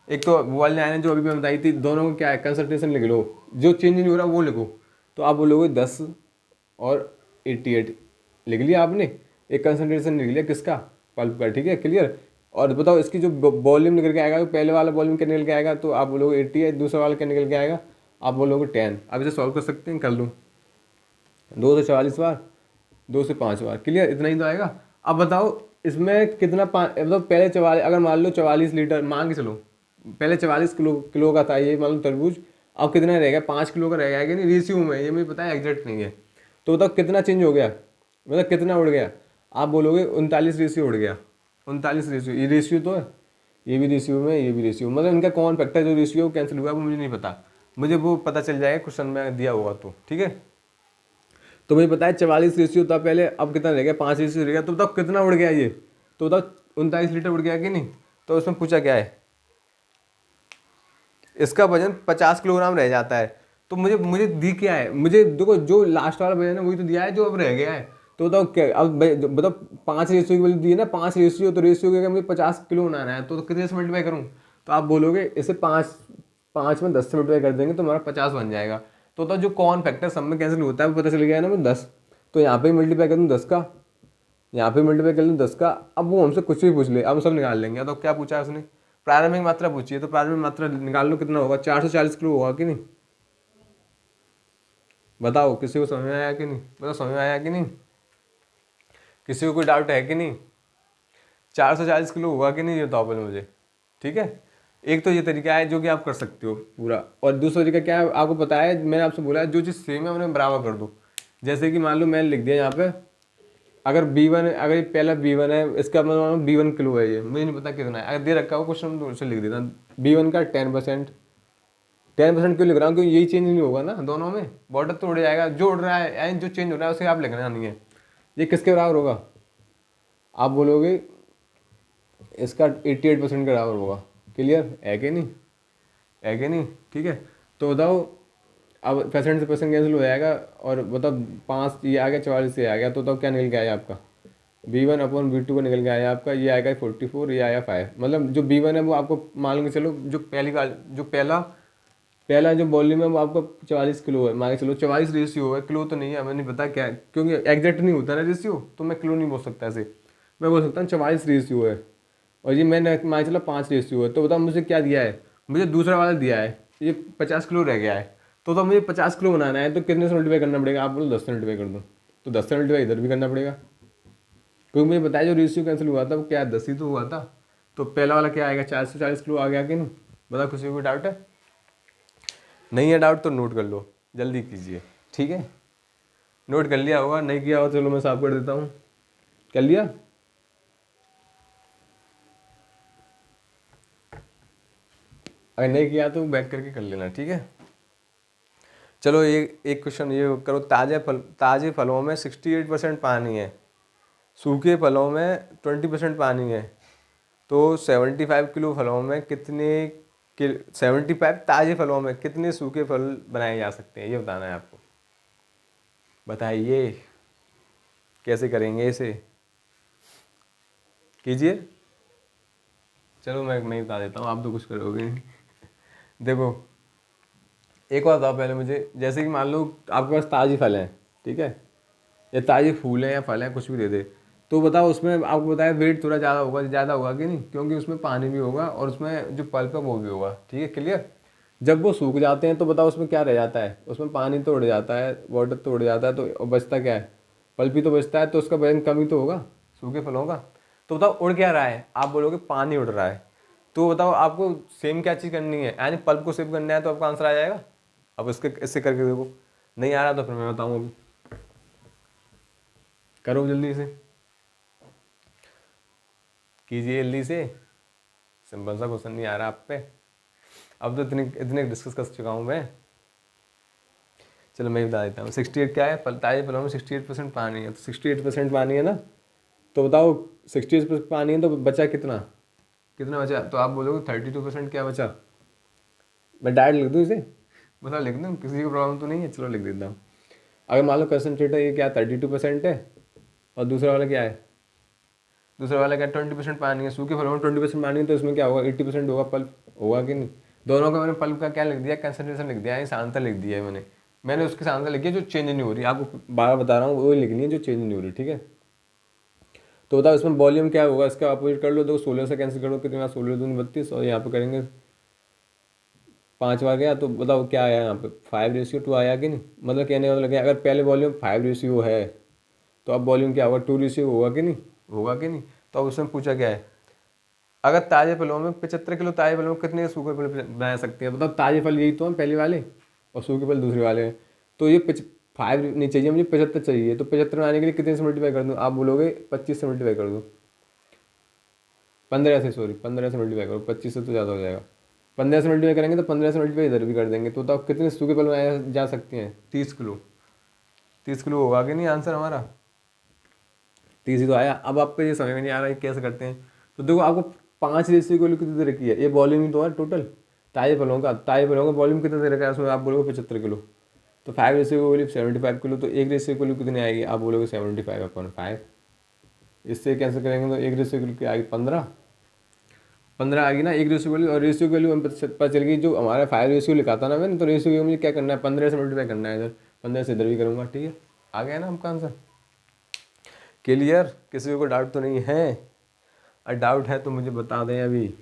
एक तो वो वाली लाइन है जो अभी मैं बताई थी, दोनों को क्या है कंसंट्रेशन लिख लो, जो चेंज नहीं हो रहा वो लिखो। तो आप बोलोगे 10 और 88 लिख लिया आपने, एक कंसंट्रेशन लिख लिया किसका, पल्प का। ठीक है, क्लियर। और बताओ इसकी जो वॉल्यूम निकल के आएगा, पहले वाला वॉल्यूम क्या निकल के आएगा, तो आप बोलोगे 88, दूसरा वाला क्या निकल के आएगा, आप बोलोगे 10। अब इसे सॉल्व कर सकते हैं, कर लूँ, 2 से 44 बार, 2 से 5 बार, क्लियर, इतना ही तो आएगा। अब बताओ इसमें कितना मतलब पहले 44, अगर मान लो 44 लीटर मान के चलो, पहले 44 किलो का था ये मान लो तरबूज, अब कितना रहेगा, 5 किलो का रह गया कि नहीं, रेशियो में, ये मुझे पता है एग्जैक्ट नहीं है। तो बताओ कितना चेंज हो गया, मतलब कितना उड़ गया, आप बोलोगे 39 रेशियो उड़ गया, 39 रेशियो, ये रेशियो तो है, ये भी रेशियो में, ये भी रेशियो, मतलब इनका कॉमन फैक्टर जो रेशियो कैंसिल हुआ वो मुझे नहीं पता, मुझे वो पता चल जाएगा क्वेश्चन में दिया होगा तो। ठीक है, तो मुझे पता है 44 रेशियो था पहले, अब कितना रह गया, 5 रेशियो रह गया। तो बताओ कितना उड़ गया ये, तो बताओ 39 लीटर उड़ गया कि नहीं। तो उसमें पूछा क्या है, इसका वजन 50 किलोग्राम रह जाता है। तो मुझे मुझे दी क्या है, मुझे देखो जो लास्ट वाला वजन है वही तो दिया है जो अब रह गया है। तो बताओ क्या, अब बताओ 5 रेशियो की वैल्यू दी है ना, 5 रेशियो, तो रेशियो क्या, मुझे 50 किलो बनाना है, तो कितने से मल्टीप्लाई करूँ। तो आप बोलोगे इसे 5 में 10 से मल्टीप्लाई कर देंगे तो हमारा 50 बन जाएगा। तो जो कॉमन फैक्टर सब में कैंसिल होता है वो पता चल गया है ना, मैं 10। तो यहाँ पे मल्टीप्लाई कर दूँ 10 का, यहाँ पे मल्टीप्लाई कर लूँ 10 का। अब वो हमसे कुछ भी पूछ ले, अब हम सब निकाल लेंगे। तो क्या पूछा है उसने, प्रारंभिक मात्रा पूछी है, तो प्रारंभिक मात्रा निकाल लो, कितना होगा, 440 किलो होगा कि नहीं। बताओ किसी को समझ में आया कि नहीं, बताओ समझ में आया कि नहीं, किसी को कोई डाउट है कि नहीं, 440 किलो होगा कि नहीं, ये बताओ पहले मुझे। ठीक है, एक तो ये तरीका है जो कि आप कर सकते हो पूरा, और दूसरा तरीका क्या है आपको पता है, मैंने आपसे बोला है जो चीज़ सेम है उन्हें बराबर कर दो। जैसे कि मान लो मैंने लिख दिया यहाँ पे, अगर B1, अगर ये पहला B1 है, इसका मतलब B1 किलो है, ये मुझे नहीं पता कितना है, अगर दे रखा हो क्वेश्चन तो उसे लिख देता B1 का 10%। 10% क्यों लिख रहा हूँ, क्योंकि यही चेंज नहीं होगा ना दोनों में, बॉर्डर तो उड़ जाएगा, जो उड़ रहा है यानी जो चेंज हो रहा है उसे आप लिखना नहीं है। ये किसके बराबर होगा, आप बोलोगे इसका 88% के बराबर होगा। क्लियर है कि नहीं, है कि नहीं, ठीक है। तो बताओ, अब परसेंट से परसेंट कैंसिल हो जाएगा, और बताओ 5 ये आ गया, 44 से आ गया, तो बताओ क्या निकल के आया आपका, B1/B2 का निकल के आया आपका, ये आएगा 44, ये आया 5। मतलब जो B1 है वो आपको मान के चलो, जो पहली का जो पहला पहला जो वॉल्यूम है वो आपका 44 किलो है, मान के चलो 44 रेशियो है, किलो तो नहीं है, हमें नहीं पता क्या है, क्योंकि एग्जैक्ट नहीं होता ना रेशियो, तो मैं किलो नहीं बोल सकता ऐसे, मैं बोल सकता हूँ 44 रेशियो है, और ये मैंने मान के चलो 5 रेशियो है। तो बताओ मुझे क्या दिया है, मुझे दूसरा वाला दिया है, ये 50 किलो रह गया है, तो मुझे 50 किलो बनाना है, तो कितने से मल्टीप्लाई करना पड़ेगा, आप बोलो 10 से मल्टीप्लाई कर दो, तो 10 से मल्टीप्लाई इधर भी करना पड़ेगा, क्योंकि मुझे बताया जो रेशियो कैंसिल हुआ था वो क्या 10 ही तो हुआ था। तो पहला वाला क्या आएगा, 440 किलो आ गया कि नहीं, बताओ किसी को कोई डाउट है, नहीं है डाउट तो नोट कर लो, जल्दी कीजिए, ठीक है। नोट कर लिया होगा, नहीं किया होगा चलो मैं साफ कर देता हूँ, कर लिया। अगर नहीं किया तो बैक करके कर लेना, ठीक है। चलो ये एक क्वेश्चन ये करो, ताज़े फलों में 68% पानी है, सूखे फलों में 20% पानी है, तो 75 किलो फलों में कितने 75 ताज़े फलों में कितने सूखे फल बनाए जा सकते हैं, ये बताना है आपको। बताइए कैसे करेंगे इसे, कीजिए। चलो मैं बता देता हूँ, आप तो कुछ करोगे नहीं। देखो एक बात बताओ पहले मुझे, जैसे कि मान लो आपके पास ताज़ी फल हैं, ठीक है, या ताज़े फूल हैं या फल हैं, कुछ भी दे दे, तो बताओ उसमें आपको बताया वेट थोड़ा ज़्यादा होगा कि नहीं, क्योंकि उसमें पानी भी होगा और उसमें जो पल्प है वो भी होगा, ठीक है, क्लियर। जब वो सूख जाते हैं तो बताओ उसमें क्या रह जाता है, उसमें पानी तो उड़ जाता है, वाटर तो उड़ जाता है, तो बचता क्या है, पल्प ही तो बचता है, तो उसका वजन कम ही तो होगा सूखे फलों का। तो बताओ उड़ क्या रहा है, आप बोलोगे पानी उड़ रहा है, तो बताओ आपको सेम क्या चीज़ करनी है, यानी पल्प को सेव करना है, तो आपका आंसर आ जाएगा। अब इसके इससे करके देखो, नहीं आ रहा तो फिर मैं बताऊँ, अभी करो जल्दी से, कीजिए जल्दी से, सिंपल सा क्वेश्चन नहीं आ रहा आप पे, अब तो इतने इतने डिस्कस कर चुका हूँ मैं। चलो मैं बता देता हूँ, 68 क्या है, ताजे फलों में 68% पानी है, तो 68% पानी है ना, तो बताओ 68% पानी है तो बचा कितना, कितना बचा, तो आप बोलोगे 32% क्या बचा। मैं डायरेक्ट लिख दूँ इसे, मतलब लिख दूँ, किसी को प्रॉब्लम तो नहीं है, चलो लिख देता हूँ। अगर मान लो कंसनट्रेट ये क्या 32% है, और दूसरा वाला क्या है, दूसरा वाला क्या 20% पानी है, सूखे फलों में 20% पानी है, तो इसमें क्या होगा 80% होगा, पल्प होगा कि नहीं। दोनों का मैंने पल्प का क्या लिख दिया, कंसनट्रेशन लिख दिया, इस आंसर लिख दिया है मैंने उसके साथ लिखी है जो चेंज नहीं हो रही, आपको बार बता रहा हूँ वो लिखनी है जो चेंज नहीं हो रही, ठीक है। तो बताओ इसमें वॉल्यूम क्या होगा, इसका अपोजिट कर लो, तो 16 से कैंसिल करो, कितने 16 दूनी 32, और यहाँ पे करेंगे 5 बार गया, तो बताओ क्या आया यहाँ पे 5:2 आया कि नहीं, मतलब कहने का मतलब अगर पहले वॉल्यूम 5:2 है, तो अब वॉल्यूम क्या होगा 2:2 होगा कि नहीं, होगा कि नहीं। तो अब उसमें पूछा क्या है, अगर ताजे फलों में 75 किलो ताजे फलों में कितने सूखे फल बना सकते हैं, बताओ ताजे फल यही तो हैं पहले वाले, और सूखे फल दूसरे वाले हैं, तो ये 5 नहीं चाहिए मुझे, 75 चाहिए, तो 75 बनाने के लिए कितने से मल्टीप्लाई कर दूँ, आप बोलोगे 25 से मल्टीप्लाई कर दो, 15 से, सॉरी 15 से मल्टीप्लाई करो, 25 से तो ज़्यादा हो जाएगा, 15 से मल्टीप्लाई करेंगे तो 15 से मल्टीप्लाई इधर भी कर देंगे, तो बताओ कितने सूखे फल बनाए जा सकते हैं, 30 किलो, 30 किलो होगा कि नहीं आंसर हमारा, 30 ही तो आया। अब आपको ये समझ में नहीं आ रहा है कैसे करते हैं, तो देखो आपको 5 रेशियो की वैल्यू कितनी दे रखी है, ये वॉल्यूम ही तो है टोटल ताजे फलों का वॉल्यूम कितना दे रखा है, उसमें आप बोलोगे 75 किलो, तो 5 रेशियो की वैल्यू 75 किलो, तो एक रेशियो की वैल्यू कितनी आएगी, आप बोलोगे 75/5, इससे कैसे करेंगे, तो एक रेशियो की वैल्यू क्या आएगी 15 आ गई ना, एक रेशियो की वैल्यू, और रेशियो की वैल्यू हमें पता चल गई, जो हमारा 5 रेशियो लिखा था ना मैंने, तो रेशियो की मुझे क्या करना है 15 से मल्टीप्लाई करना है, इधर 15 से इधर भी करूँगा, ठीक है, आ गया ना आपका आंसर। क्लियर, किसी को डाउट तो नहीं है, और डाउट है तो मुझे बता दें अभी,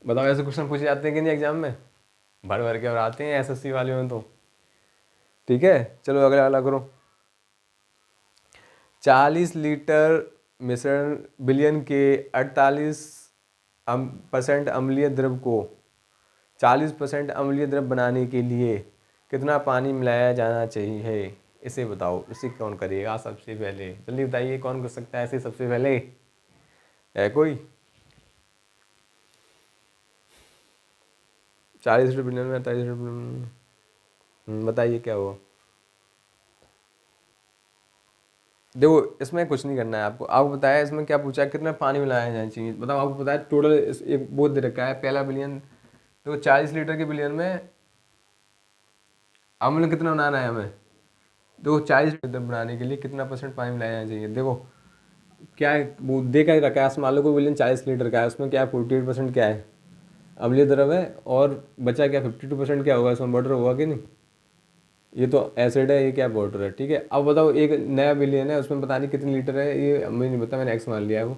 बताओ ऐसे क्वेश्चन पूछे जाते हैं कि नहीं एग्जाम में, भर भर के और आते हैं एसएससी वाले में तो, ठीक है। चलो अगला वाला करो, 40 लीटर मिश्रण बिलियन के 48% अम्लीय द्रव को 40% अम्लीय द्रव बनाने के लिए कितना पानी मिलाया जाना चाहिए इसे बताओ। इसे कौन करेगा सबसे पहले, जल्दी बताइए कौन कर सकता है ऐसे सबसे पहले, है कोई? 40 बिलियन में 43 बिलियन, बताइए क्या हुआ। देखो इसमें कुछ नहीं करना है आपको, आपको बताया इसमें क्या पूछा है, कितना पानी मिलाया जाना चाहिए, बताओ। आपको पता है टोटल एक वो दे रखा है, पहला बिलियन, देखो 40 लीटर के बिलियन में अमूल कितना बनाना है हमें। देखो 40 लीटर बनाने के लिए कितना % पानी मिलाया जाना चाहिए। देखो क्या है, वो दे का ही रखा है, मान लो कोई बिलियन 40 लीटर का है, उसमें क्या है 48% क्या है अम्लीय द्रव है, और बचा क्या 52% क्या होगा, इसमें वाटर होगा कि नहीं। ये तो एसिड है, ये क्या वाटर है, ठीक है। अब बताओ एक नया बिलियन है, उसमें पता नहीं कितने लीटर है, ये मुझे नहीं पता, मैंने एक्स मान लिया है वो,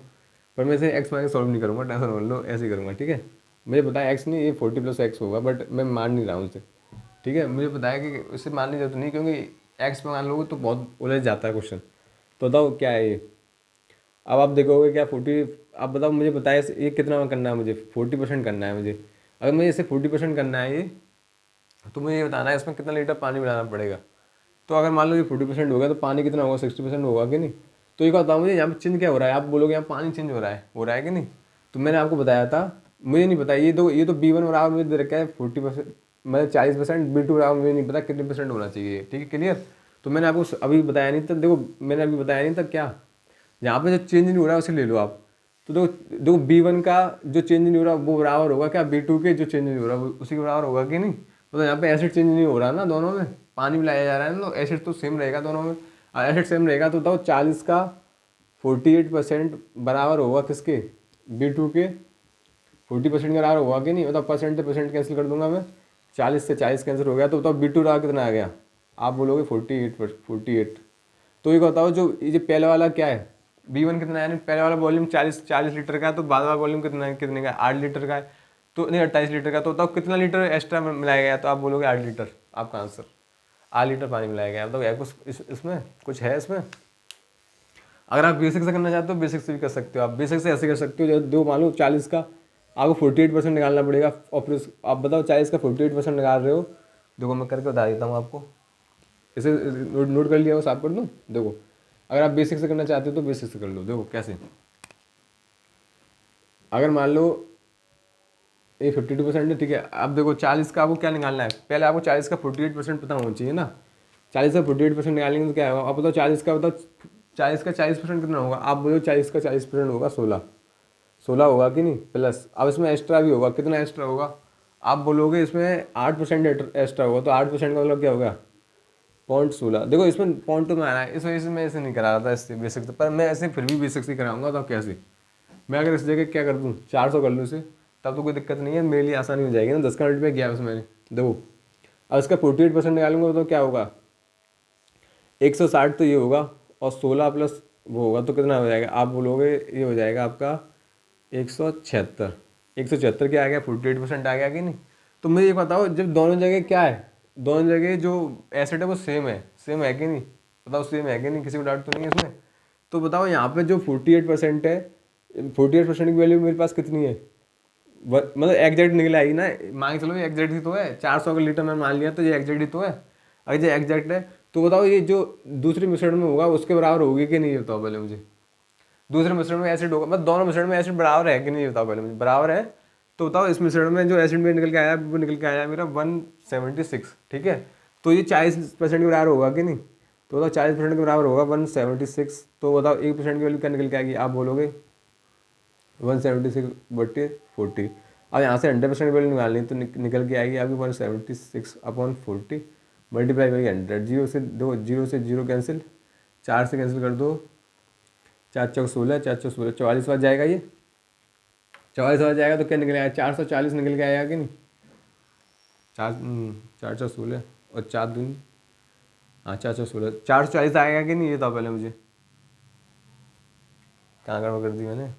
पर मैं इसे एक्स मान के सॉल्व नहीं करूँगा, टेंशन मान लो, ऐसे ही करूँगा, ठीक है। मुझे पता है एक्स नहीं, ये 40+x होगा, बट मैं मान नहीं रहा हूँ उसे, ठीक है। मुझे पता है कि उससे मानने की जरूरत नहीं, क्योंकि एक्स पे मान लोगे तो बहुत उलझ जाता है क्वेश्चन। तो बताओ क्या है ये। अब आप देखोगे क्या 40, आप बताओ मुझे बताया ये कितना करना है मुझे, 40% करना है मुझे। अगर मुझे इसे 40% करना है ये, तो मुझे ये बताना है इसमें कितना लीटर पानी मिलाना पड़ेगा। तो अगर मान लो ये 40% हो गया, तो पानी कितना होगा, 60% होगा कि नहीं। तो ये बताओ मुझे यहाँ पे चेंज क्या हो रहा है, आप बोलोगे यहाँ पानी चेंज हो रहा है कि नहीं। तो मैंने आपको बताया था, मुझे नहीं पता, ये तो B1 बराबर मुझे दे रखा है 40%, मतलब 40%, B2 बराबर मुझे नहीं पता कितने % होना चाहिए, ठीक है, क्लियर। तो मैंने आपको अभी बताया नहीं था, देखो मैंने अभी बताया नहीं था क्या, यहाँ पे जो चेंज नहीं हो रहा है उसे ले लो आप। तो देखो देखो B1 का जो चेंज नहीं हो रहा वो बराबर होगा क्या B2 के जो चेंज नहीं हो रहा उसी के बराबर होगा कि नहीं। तो यहाँ पे एसिड चेंज नहीं हो रहा ना, दोनों में पानी मिलाया जा रहा है ना, तो एसिड तो सेम रहेगा दोनों में। एसिड सेम रहेगा तो बताओ 40 का 48% बराबर होगा किसके, B2 के 40% के बराबर होगा कि नहीं। मतलब परसेंट से परसेंट कैंसिल कर दूंगा मैं, 40 से 40 कैंसिल हो गया, तो बताओ B2 रहा कितना आ गया, आप बोलोगे 48। तो ये बताओ जो ये पहले वाला क्या है B1 कितना है, यानी पहले वाला वॉल्यूम 40 लीटर का है, तो बाद वाला वॉल्यूम कितना है, कितने का 8 लीटर का है, तो नहीं 28 लीटर का। तो बताओ कितना लीटर एक्स्ट्रा मिलाया गया, तो आप बोलोगे 8 लीटर, आपका आंसर 8 लीटर पानी मिलाया गया। बताओ यार कुछ इसमें कुछ है इसमें। अगर आप बेसिक से करना चाहते हो बेसिक से भी कर सकते हो, आप बेसिक से ऐसे कर सकते हो, जो मान लो 40 का आपको 48% निकालना पड़ेगा, और फिर आप बताओ 40 का 48% निकाल रहे हो। देखो मैं करके बता देता हूँ आपको, इसे नोट कर लिया हो, साफ कर दूँ। देखो अगर आप बेसिक से करना चाहते हो तो बेसिक से कर लो। देखो कैसे, अगर मान लो ये 52% है, ठीक है। अब देखो 40 का आपको क्या निकालना है, पहले आपको 40 का 48% पता होना चाहिए ना। 40 का 48% निकालेंगे तो क्या होगा, आप बताओ 40 का, बताओ 40 का 40% कितना होगा, आप बोलो 40 का 40% होगा 16 होगा कि नहीं, प्लस अब इसमें एक्स्ट्रा भी होगा, कितना एक्स्ट्रा होगा, आप बोलोगे इसमें 8% एक्स्ट्रा होगा, तो 8% का मतलब क्या होगा 0.16। देखो इसमें पॉइंट तो में आना है, इस वजह से मैं ऐसे नहीं करा रहा था इससे बेसिक से, पर मैं ऐसे फिर भी बेसिक से कराऊंगा। तो कैसे, मैं अगर इस जगह क्या कर दूँ 400 कर लूँ इसे, तब तो कोई दिक्कत नहीं है, मेरे लिए आसानी हो जाएगी ना, 10 का मिनट में किया उसमें मैंने। देखो अब इसका 48% निकालूंगा तो क्या होगा 160, तो ये होगा, और 16 प्लस वो होगा तो कितना हो जाएगा, आप बोलोगे ये हो जाएगा आपका 176। 176 क्या आ गया 48% आ गया कि नहीं। तो मुझे ये बताओ जब दोनों जगह क्या है, दोनों जगह जो एसिड है वो सेम है कि नहीं, बताओ सेम है कि नहीं, किसी को डाउट तो नहीं है इसमें। तो बताओ यहाँ पे जो 48% है, 48% की वैल्यू मेरे पास कितनी है, मतलब एग्जैक्ट निकल आएगी ना, मान के चलो ये एग्जैक्ट ही तो है, 400 का लीटर मैंने मान लिया, तो ये एग्जैक्ट ही तो है। अगर ये एग्जैक्ट है तो बताओ ये जो दूसरे मिश्रण में होगा उसके बराबर होगी कि नहीं, ये बताओ पहले मुझे। दूसरे मिश्रण में एसिड होगा, मतलब दोनों मिश्रण में एसिड बराबर है कि नहीं, बताओ पहले मुझे, बराबर है। तो बताओ इस मिश्रण में जो एसिड में निकल के आया वो निकल के आया मेरा 176, ठीक है। तो ये 40% के बराबर होगा कि नहीं, तो बताओ 40% के बराबर होगा 176। तो बताओ 1% की वैल्यू क्या निकल के आएगी, आप बोलोगे 176/40। अब यहाँ से 100% वैल्यू निकालनी तो निकल के आएगी आपकी 176/40 मल्टीप्लाई बाई 100। जीरो से दो, जीरो से जीरो कैंसिल, 4 से कैंसिल कर दो, 4 चौक 16, 4 चौक 16, 44 बार जाएगा ये, 44 बार जाएगा तो क्या निकल आएगा 440 निकल के आएगा कि नहीं। 4 चौक 16 और 4 दूनी, हाँ 4 चौक 16, 440 आएगा कि नहीं, ये तो पहले मुझे, कहाँ गड़बड़ कर दी मैंने।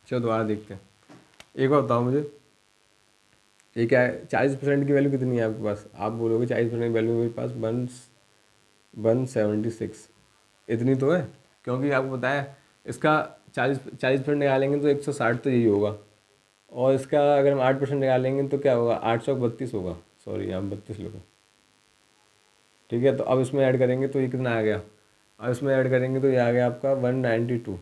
चलो दोबारा देखते हैं, एक बार बताओ मुझे, ये क्या है 40% की वैल्यू कितनी है आपके पास, आप बोलोगे 40% की वैल्यू मेरे पास 176, इतनी तो है, क्योंकि आपको पता है इसका 40% निकालेंगे तो 160 तो यही होगा, और इसका अगर हम 8% निकालेंगे तो क्या होगा, 832 होगा, सॉरी यहाँ 32 लिखो। ठीक है, तो अब इसमें ऐड करेंगे तो ये कितना आ गया, अब इसमें ऐड करेंगे तो ये आ गया आपका 192।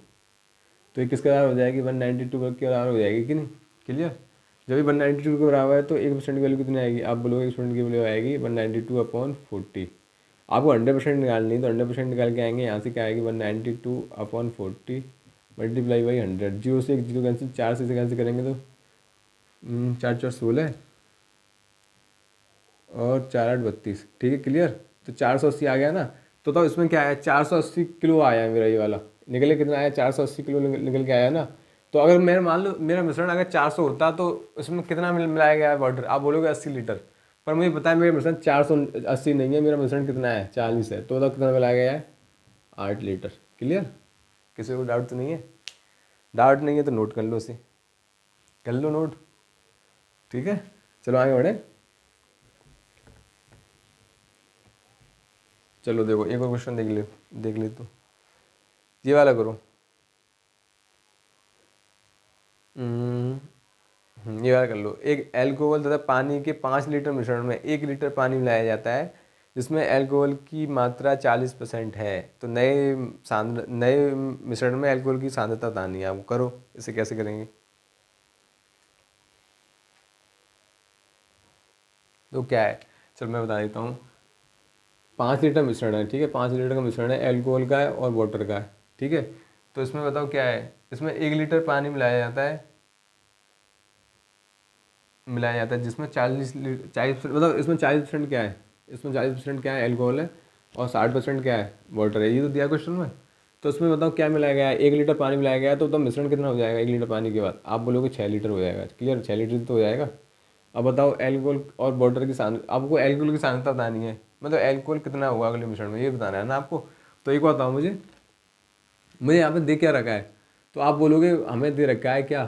तो ये किसके बराबर हो जाएगी, 192 के बराबर हो जाएगी कि नहीं, क्लियर। जब ये 192 के बराबर है तो 1% की वैल्यू कितनी आएगी, आप बोलोगे 1% की वैल्यू आएगी 192/40। आपको 100% निकालनी है तो 100% निकाल के आएंगे, यहाँ से क्या आएगी 192/40 मल्टीप्लाई बाई 100। जीरो से एक जीरो कैंसिल, 4 से कैंसिल करेंगे तो 4 4 16 और 4 8 32। ठीक है, क्लियर। तो 480 आ गया ना। तो इसमें क्या है, 480 किलो आया है मेरा ये वाला, निकले कितना आया, 480 किलो निकल के आया ना। तो अगर मेरा मान लो मेरा मिश्रण अगर 400 होता तो इसमें कितना मिलाया गया है वाटर, आप बोलोगे 80 लीटर, पर मुझे पता है मेरा मिश्रण 480 नहीं है, मेरा मिश्रण कितना है 40 है, तो कितना मिलाया गया है 8 लीटर। क्लियर, किसी को डाउट तो नहीं है, डाउट नहीं है तो नोट कर लो, इसे कर लो नोट। ठीक है, चलो आगे बढ़े। चलो देखो एक और क्वेश्चन देख ले तो ये वाला करो। ये वाला कर लो। एक अल्कोहल तथा पानी के 5 लीटर मिश्रण में 1 लीटर पानी मिलाया जाता है जिसमें अल्कोहल की मात्रा 40% है, तो नए मिश्रण में अल्कोहल की सांद्रता बतानी है आपको। करो, इसे कैसे करेंगे। तो क्या है, चलो मैं बता देता हूँ। 5 लीटर मिश्रण है, ठीक है, 5 लीटर का मिश्रण है, अल्कोहल का है और वाटर का है। ठीक है, तो इसमें बताओ क्या है, इसमें 1 लीटर पानी मिलाया जाता है जिसमें 40 मतलब इसमें 40% क्या है, इसमें 40% क्या है अल्कोहल है और 60% क्या है वाटर है, ये तो दिया क्वेश्चन में। तो इसमें बताओ क्या मिलाया गया है, 1 लीटर पानी मिलाया गया है, तो मिश्रण कितना हो जाएगा 1 लीटर पानी के बाद, आप बोलोगे 6 लीटर हो जाएगा। क्लियर, 6 लीटर तो हो जाएगा। अब बताओ अल्कोहल और वाटर की आपको अल्कोहल की सांद्रता बतानी है, मतलब अल्कोहल कितना होगा अगले मिश्रण में, ये बताना है ना आपको। तो एक बताओ मुझे यहाँ पे दे क्या रखा है, तो आप बोलोगे हमें दे रखा है क्या,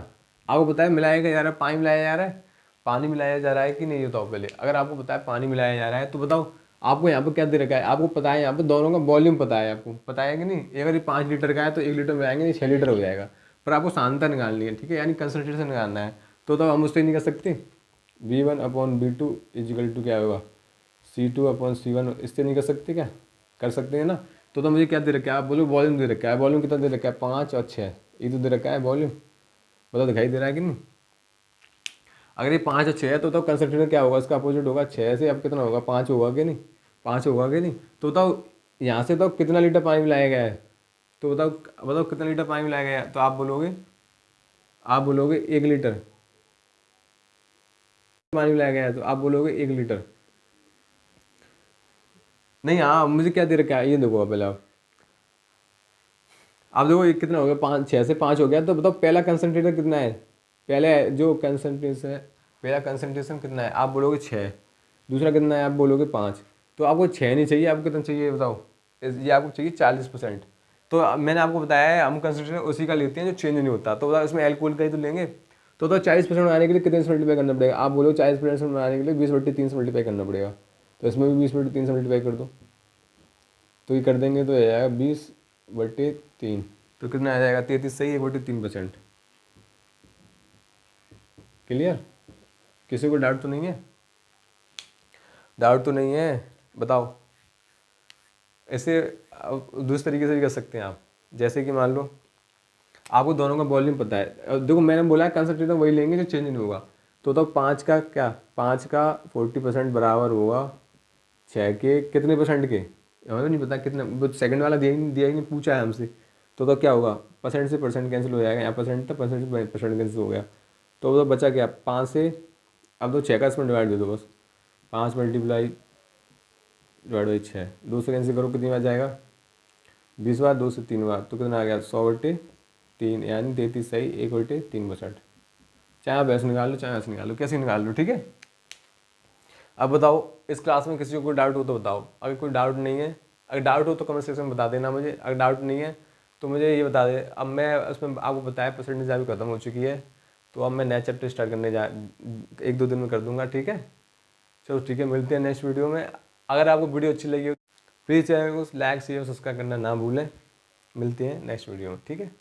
आपको पता है मिलाया जा रहा है, पानी मिलाया जा रहा है, पानी मिलाया जा रहा है कि नहीं, ये बताओ पहले। अगर आपको पता है पानी मिलाया जा रहा है तो बताओ आपको यहाँ पे क्या दे रखा है, आपको पता है यहाँ पे दोनों का वॉल्यूम पता है, आपको पता है कि नहीं। अगर ये 5 लीटर का है तो 1 लीटर मिलाएंगे नहीं 6 लीटर हो जाएगा, पर आपको सांद्रता निकालनी है, ठीक है, यानी कंसंट्रेशन निकालना है। तो हम उससे नहीं कर सकते, V1/V2 = क्या होगा C2/C1, इससे नहीं कर सकते क्या, कर सकते हैं ना। तो मुझे क्या दे रखा है, आप बोलो वॉल्यूम दे रखा है, वॉल्यूम कितना दे रखा है 5 और 6, ये तो दे रखा है वॉल्यूम, बताओ दिखाई दे रहा है कि नहीं। अगर ये 5 और 6 है तो कंसंट्रेशन क्या होगा, इसका अपोजिट होगा 6 से, अब कितना होगा 5 होगा कि नहीं, 5 होगा कि नहीं। तो बताओ यहाँ से तो कितना लीटर पानी मिलाया गया है, तो बताओ कितना लीटर पानी मिलाया गया है, तो आप बोलोगे 1 लीटर पानी मिलाया गया है, तो आप बोलोगे 1 लीटर नहीं। हाँ, मुझे क्या दे रखा है ये देखो, पहले आप देखो ये कितना हो गया, 5 6 से 5 हो गया, तो बताओ पहला कंसनट्रेटर कितना है, पहले जो कंसनट्रेशन है, पहला कंसनट्रेशन कितना है, आप बोलोगे 6, दूसरा कितना है आप बोलोगे 5। तो आपको 6 नहीं चाहिए, आपको कितना चाहिए बताओ, ये आपको चाहिए 40%। तो मैंने आपको बताया है हम कंसनट्रेशन उसी का लेते हैं जो चेंज नहीं होता, तो बताओ इसमें अल्कोहल का ही तो लेंगे। तो 40% बनाने के लिए कितने से मल्टीप्लाई करना पड़ेगा, आप बोलो 40% बनाने के लिए 20/3 से मल्टीप्लाई करना पड़ेगा, तो इसमें भी 20/3 से मल्टीप्लाई कर दो, तो ये कर देंगे तो ये आएगा 20/3, तो कितना आ जाएगा 33, सही 1/3%। क्लियर, किसी को डाउट तो नहीं है, डाउट तो नहीं है, बताओ। ऐसे दूसरे तरीके से भी कर सकते हैं आप, जैसे कि मान लो आपको दोनों का वॉल्यूम पता है, देखो मैंने बोला है कंसंट्रेशन वही लेंगे जो चेंज नहीं होगा। तो 5 का क्या, 5 का 40% बराबर होगा 6 के कितने परसेंट के, हमें नहीं पता कितना, सेकंड वाला दिया ही नहीं पूछा है हमसे। तो क्या होगा, परसेंट से परसेंट कैंसिल हो जाएगा, यहाँ परसेंट था, परसेंट से परसेंट कैंसिल हो गया, तो बचा क्या 5 से, अब तो 6 का इसमें डिवाइड दे दो बस, 5 मल्टीप्लाई डिवाइड बाई 6, 2 से कैंसिल करो कितनी बार जाएगा 20 बार, 2 से 3 बार, तो कितना आ गया 100/3, यानी 33 सही 1/3%। चाहे आप ऐसे निकाल लो चाहे ऐसे निकाल लो, कैसे निकाल लो, ठीक है। अब बताओ इस क्लास में किसी को कोई डाउट हो तो बताओ, अगर कोई डाउट नहीं है, अगर डाउट हो तो कमेंट सेक्शन में बता देना मुझे, अगर डाउट नहीं है तो मुझे ये बता दे। अब मैं उसमें आपको बताया परसेंटेज अभी खत्म हो चुकी है, तो अब मैं नया चैप्टर स्टार्ट करने 1-2 दिन में कर दूंगा, ठीक है। चलो ठीक है, मिलते हैं नेक्स्ट वीडियो में। अगर आपको वीडियो अच्छी लगी प्लीज़ चैनल को लाइक शेयर सब्सक्राइब करना ना भूलें। मिलते हैं नेक्स्ट वीडियो में, ठीक है।